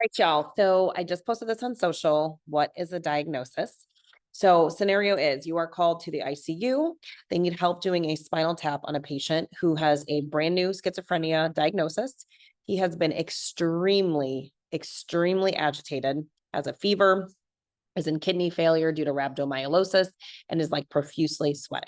Right, y'all. So I just posted this on social. What is a diagnosis? So scenario is you are called to the ICU. They need help doing a spinal tap on a patient who has a brand new schizophrenia diagnosis. He has been extremely agitated, has a fever, is in kidney failure due to rhabdomyolysis, and is like profusely sweating.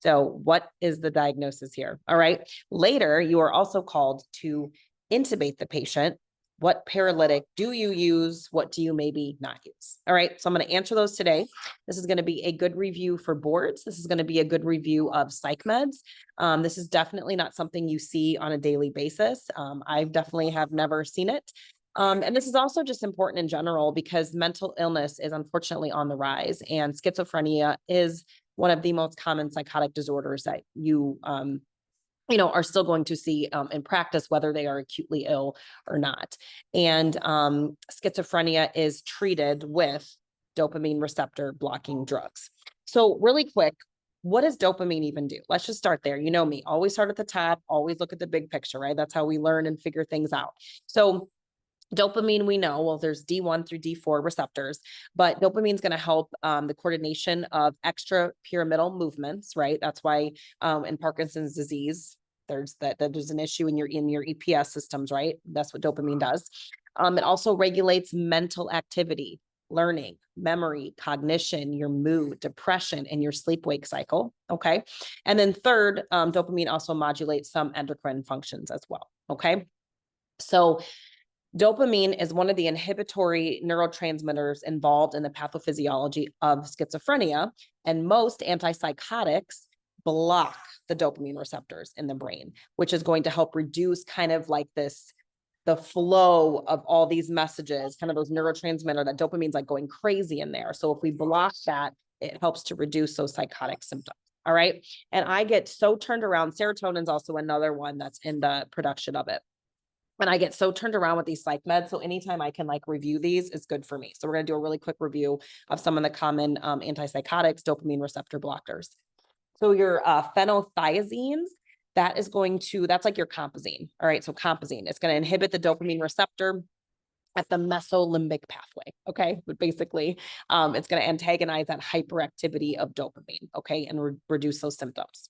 So what is the diagnosis here? All right. Later, you are also called to intubate the patient. What paralytic do you use? What do you maybe not use? All right. So I'm going to answer those today. This is going to be a good review for boards. This is going to be a good review of psych meds. This is definitely not something you see on a daily basis. I definitely have never seen it. And this is also just important in general because mental illness is unfortunately on the rise, and schizophrenia is one of the most common psychotic disorders that you are still going to see in practice, whether they are acutely ill or not. And schizophrenia is treated with dopamine receptor blocking drugs. So really quick, what does dopamine even do? Let's just start there. You know me, always start at the top, always look at the big picture, right? That's how we learn and figure things out. So dopamine, we know, well, there's D1 through D4 receptors, but dopamine is going to help the coordination of extrapyramidal movements, right? That's why in Parkinson's disease, there's an issue in your EPS systems, right? That's what dopamine does. It also regulates mental activity, learning, memory, cognition, your mood, depression, and your sleep-wake cycle. Okay. And then third, dopamine also modulates some endocrine functions as well. Okay. So dopamine is one of the inhibitory neurotransmitters involved in the pathophysiology of schizophrenia, and most antipsychotics block the dopamine receptors in the brain, which is going to help reduce kind of like the flow of all these messages, kind of those neurotransmitter that dopamine's like going crazy in there. So if we block that, it helps to reduce those psychotic symptoms. All right. And I get so turned around. Serotonin is also another one that's in the production of it. And I get so turned around with these psych meds. So anytime I can like review these is good for me. So we're going to do a really quick review of some of the common antipsychotics, dopamine receptor blockers. So your phenothiazines, that's like your compazine. All right. So compazine, it's going to inhibit the dopamine receptor at the mesolimbic pathway. Okay. But basically, it's going to antagonize that hyperactivity of dopamine. Okay. And reduce those symptoms.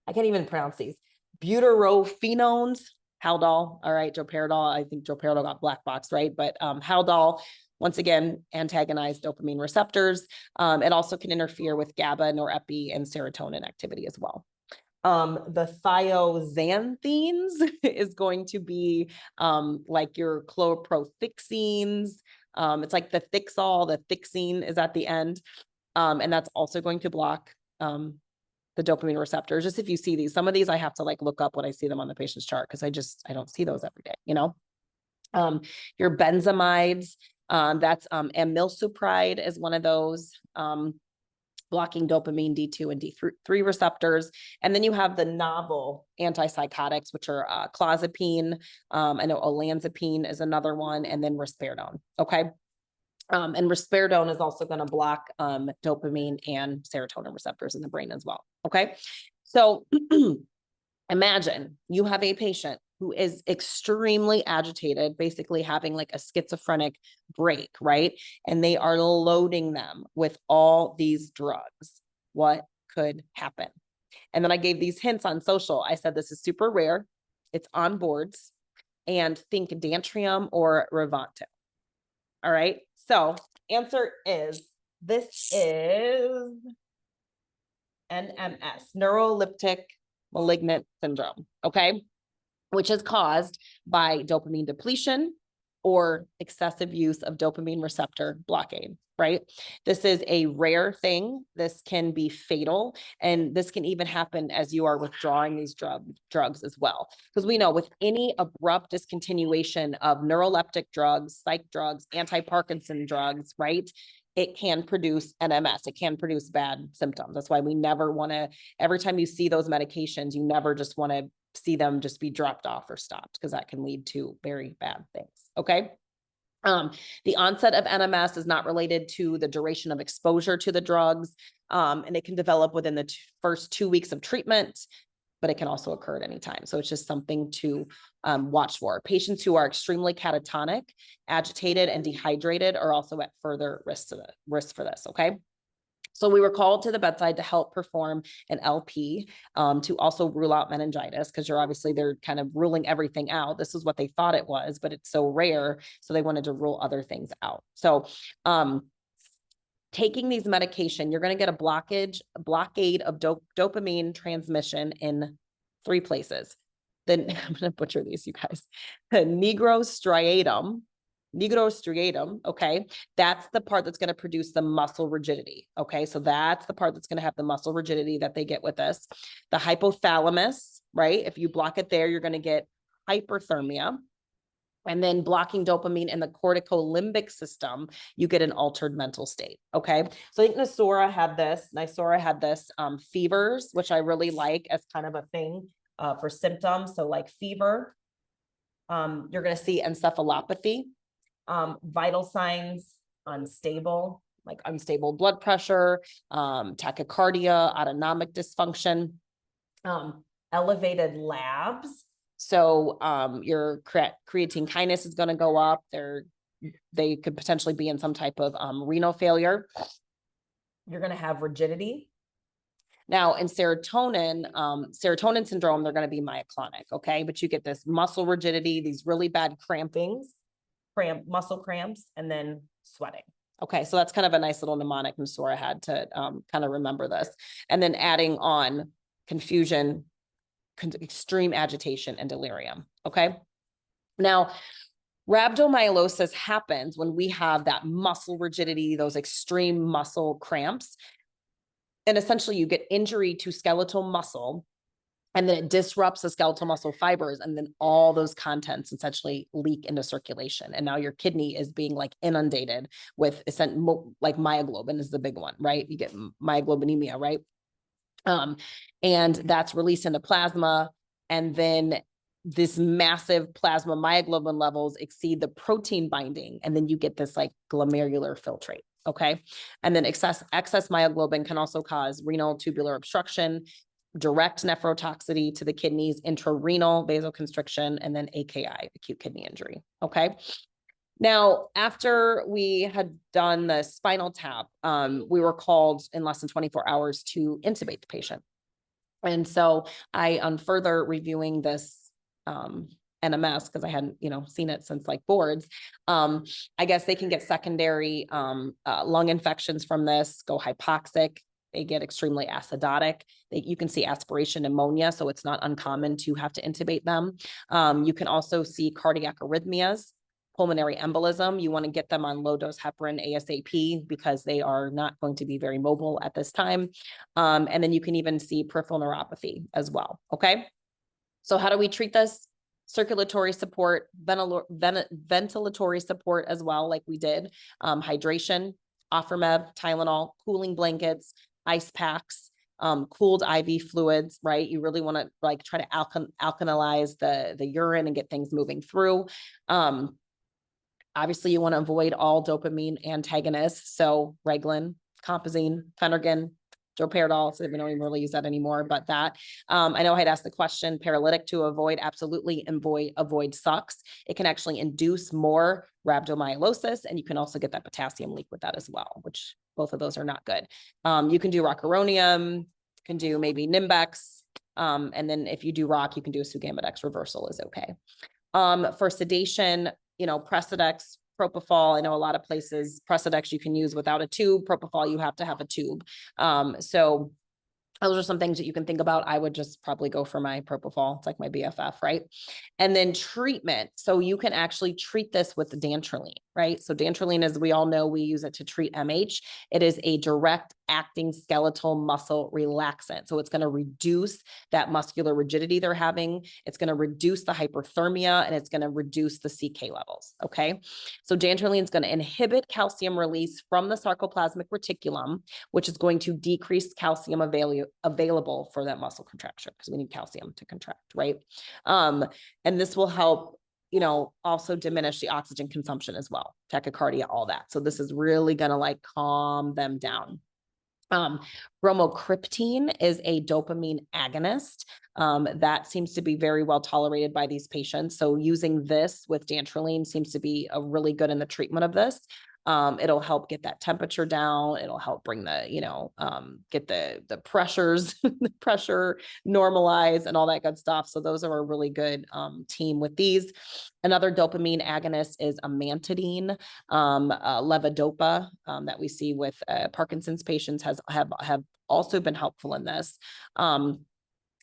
I can't even pronounce these. Butyrophenones, Haldol, all right, droperidol. I think droperidol got black box, right? But Haldol, once again, antagonize dopamine receptors. It also can interfere with GABA, norepi, and serotonin activity as well. The thioxanthenes is going to be like your chlorprothiazines. It's like the Thixol, the Thixine is at the end. And that's also going to block the dopamine receptors. Just if you see these, some of these I have to like look up when I see them on the patient's chart because I don't see those every day, you know. Your benzamides, that's amilsupride is one of those, blocking dopamine D2 and D3 receptors. And then you have the novel antipsychotics, which are clozapine. I know olanzapine is another one, and then risperidone. Okay. And risperidone is also going to block dopamine and serotonin receptors in the brain as well. Okay. So imagine you have a patient who is extremely agitated, basically having like a schizophrenic break, right? And they are loading them with all these drugs. What could happen? And then I gave these hints on social. I said, this is super rare. It's on boards, and think Dantrolene or Rivanto. All right. So answer is, this is NMS, Neuroleptic Malignant Syndrome. Okay. Which is caused by dopamine depletion or excessive use of dopamine receptor blockade, right? This is a rare thing. This can be fatal, and this can even happen as you are withdrawing these drugs as well. Because we know with any abrupt discontinuation of neuroleptic drugs, psych drugs, anti-Parkinson drugs, right? It can produce NMS. It can produce bad symptoms. That's why we never want to, every time you see those medications, you never just want to see them just be dropped off or stopped, because that can lead to very bad things. Okay. The onset of NMS is not related to the duration of exposure to the drugs, and it can develop within the first 2 weeks of treatment. but it can also occur at any time. So it's just something to watch for. Patients who are extremely catatonic, agitated, and dehydrated are also at further risk for this, okay? So we were called to the bedside to help perform an LP, to also rule out meningitis, because they're kind of ruling everything out. This is what they thought it was, but it's so rare. So they wanted to rule other things out. So taking these medication, you're going to get a blockade of dopamine transmission in 3 places. Then I'm going to butcher these, you guys. The nigrostriatum, okay, that's the part that's going to produce the muscle rigidity, okay, so that's the part that's going to have the muscle rigidity that they get with this. The hypothalamus, right, if you block it there, you're going to get hyperthermia. And then blocking dopamine in the corticolimbic system, you get an altered mental state, okay? So I think Nisora had this, fevers, which I really like as kind of a thing for symptoms. So like fever, you're going to see encephalopathy. Vital signs, unstable, like unstable blood pressure, tachycardia, autonomic dysfunction, elevated labs. So your creatine kinase is going to go up. They could potentially be in some type of renal failure. You're going to have rigidity. Now in serotonin syndrome, they're going to be myoclonic, okay? But you get this muscle rigidity, these really bad muscle cramps, and then sweating. Okay, so that's kind of a nice little mnemonic Nisora had to kind of remember this. And then adding on confusion, extreme agitation, and delirium. Okay. Now, rhabdomyolysis happens when we have that muscle rigidity, those extreme muscle cramps. And essentially you get injury to skeletal muscle, and then it disrupts the skeletal muscle fibers, and then all those contents essentially leak into circulation. And now your kidney is being like inundated with like myoglobin is the big one, right? You get myoglobinemia, right? And that's released into plasma. And then this massive plasma myoglobin levels exceed the protein binding. And then you get this like glomerular filtrate. Okay. And then excess myoglobin can also cause renal tubular obstruction, direct nephrotoxicity to the kidneys, intrarenal vasoconstriction, and then AKI, acute kidney injury. Okay. Now, after we had done the spinal tap, we were called in less than 24 hours to intubate the patient. And so I, on further reviewing this NMS, because I hadn't, seen it since like boards, I guess they can get secondary lung infections from this, go hypoxic. They get extremely acidotic. You can see aspiration pneumonia, so it's not uncommon to have to intubate them. You can also see cardiac arrhythmias, pulmonary embolism. You want to get them on low dose heparin ASAP because they are not going to be very mobile at this time. And then you can even see peripheral neuropathy as well. Okay. So how do we treat this? Circulatory support, ventilatory support as well, like we did, hydration, Offermev, Tylenol, cooling blankets, ice packs, cooled IV fluids, right? You really want to like try to alkalize the urine and get things moving through. Obviously you want to avoid all dopamine antagonists. So Reglan, Compazine, Phenergan, droperidol, so we don't even really use that anymore, but that. I know I had asked the question, paralytic to avoid, absolutely avoid sucks. It can actually induce more rhabdomyolysis, and you can also get that potassium leak with that as well, which both of those are not good. You can do rocuronium, can do maybe Nimbex, and then if you do rock, you can do a Sugamidex reversal is okay. For sedation, Precedex, propofol. I know a lot of places Precedex you can use without a tube. Propofol, you have to have a tube. So those are some things that you can think about. I would just probably go for my propofol. It's like my BFF, right? And then treatment. So you can actually treat this with dantrolene, right? So dantrolene, as we all know, we use it to treat MH. It is a direct acting skeletal muscle relaxant. So it's going to reduce that muscular rigidity they're having. It's going to reduce the hyperthermia, and it's going to reduce the CK levels. Okay. So dantrolene is going to inhibit calcium release from the sarcoplasmic reticulum, which is going to decrease calcium available for that muscle contraction, because we need calcium to contract, right? And this will help, also diminish the oxygen consumption as well, tachycardia, all that. So this is really going to like calm them down. Bromocriptine is a dopamine agonist that seems to be very well tolerated by these patients. So using this with dantrolene seems to be a really good in the treatment of this. It'll help get that temperature down. It'll help bring the, get the pressures, the pressure normalized and all that good stuff. So those are a really good team with these. Another dopamine agonist is amantadine, levodopa that we see with Parkinson's patients have also been helpful in this.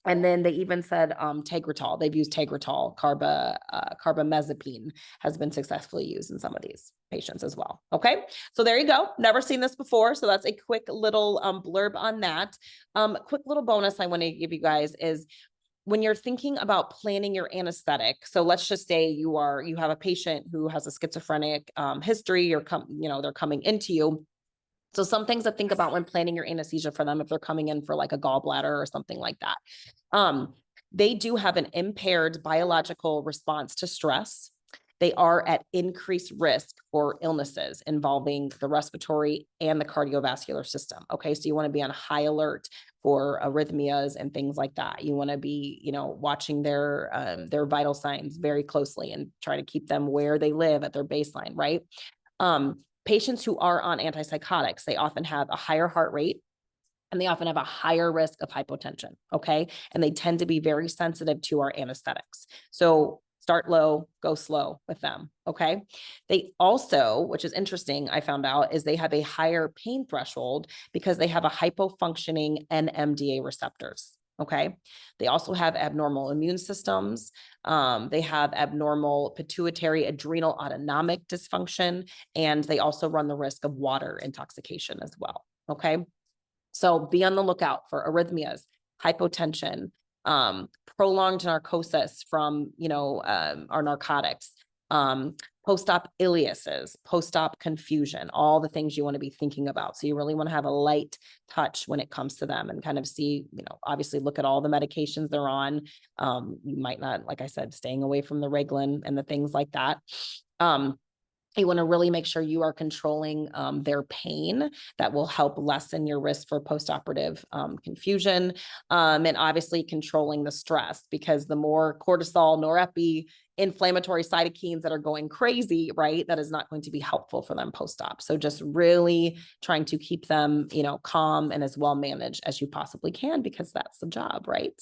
And then they even said Tegretol. They've used Tegretol. Carbamazepine has been successfully used in some of these patients as well. Okay, so there you go. Never seen this before. So that's a quick little blurb on that. Quick little bonus I want to give you guys is when you're thinking about planning your anesthetic. So let's just say you have a patient who has a schizophrenic history, or they're coming into you. So some things to think about when planning your anesthesia for them, if they're coming in for like a gallbladder or something like that. They do have an impaired biological response to stress. They are at increased risk for illnesses involving the respiratory and the cardiovascular system. Okay, so you want to be on high alert for arrhythmias and things like that. You want to be, watching their vital signs very closely and try to keep them where they live at their baseline, right? Patients who are on antipsychotics, they often have a higher heart rate and they often have a higher risk of hypotension, okay? And they tend to be very sensitive to our anesthetics. So start low, go slow with them, okay? They also, which is interesting, I found out, is they have a higher pain threshold because they have a hypofunctioning NMDA receptors. Okay. They also have abnormal immune systems. They have abnormal pituitary adrenal autonomic dysfunction, and they also run the risk of water intoxication as well. Okay. So be on the lookout for arrhythmias, hypotension, prolonged narcosis from, our narcotics, post-op ileuses, post-op confusion, all the things you want to be thinking about. So you really want to have a light touch when it comes to them and kind of see, obviously look at all the medications they're on. You might not, like I said, staying away from the Reglan and the things like that. You want to really make sure you are controlling their pain. That will help lessen your risk for postoperative confusion, and obviously controlling the stress, because the more cortisol, norepi, inflammatory cytokines that are going crazy, right, that is not going to be helpful for them post-op. So just really trying to keep them, calm and as well managed as you possibly can, because that's the job, right?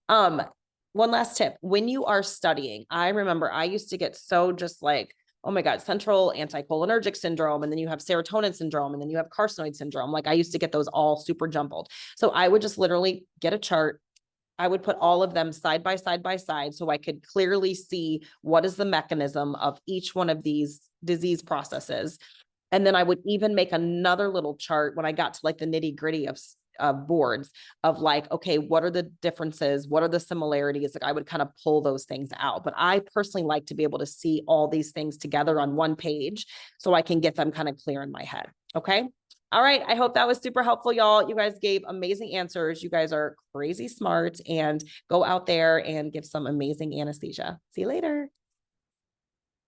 One last tip. When you are studying, I remember I used to get so just like, oh my God, central anticholinergic syndrome. And then you have serotonin syndrome, and then you have carcinoid syndrome. Like I used to get those all super jumbled. So I would just literally get a chart. I would put all of them side by side so I could clearly see what is the mechanism of each one of these disease processes. And then I would even make another little chart when I got to like the nitty gritty of boards of like, okay, what are the differences? What are the similarities? Like I would kind of pull those things out. But I personally like to be able to see all these things together on one page so I can get them kind of clear in my head. Okay. All right. I hope that was super helpful, y'all. You guys gave amazing answers. You guys are crazy smart, and go out there and give some amazing anesthesia. See you later.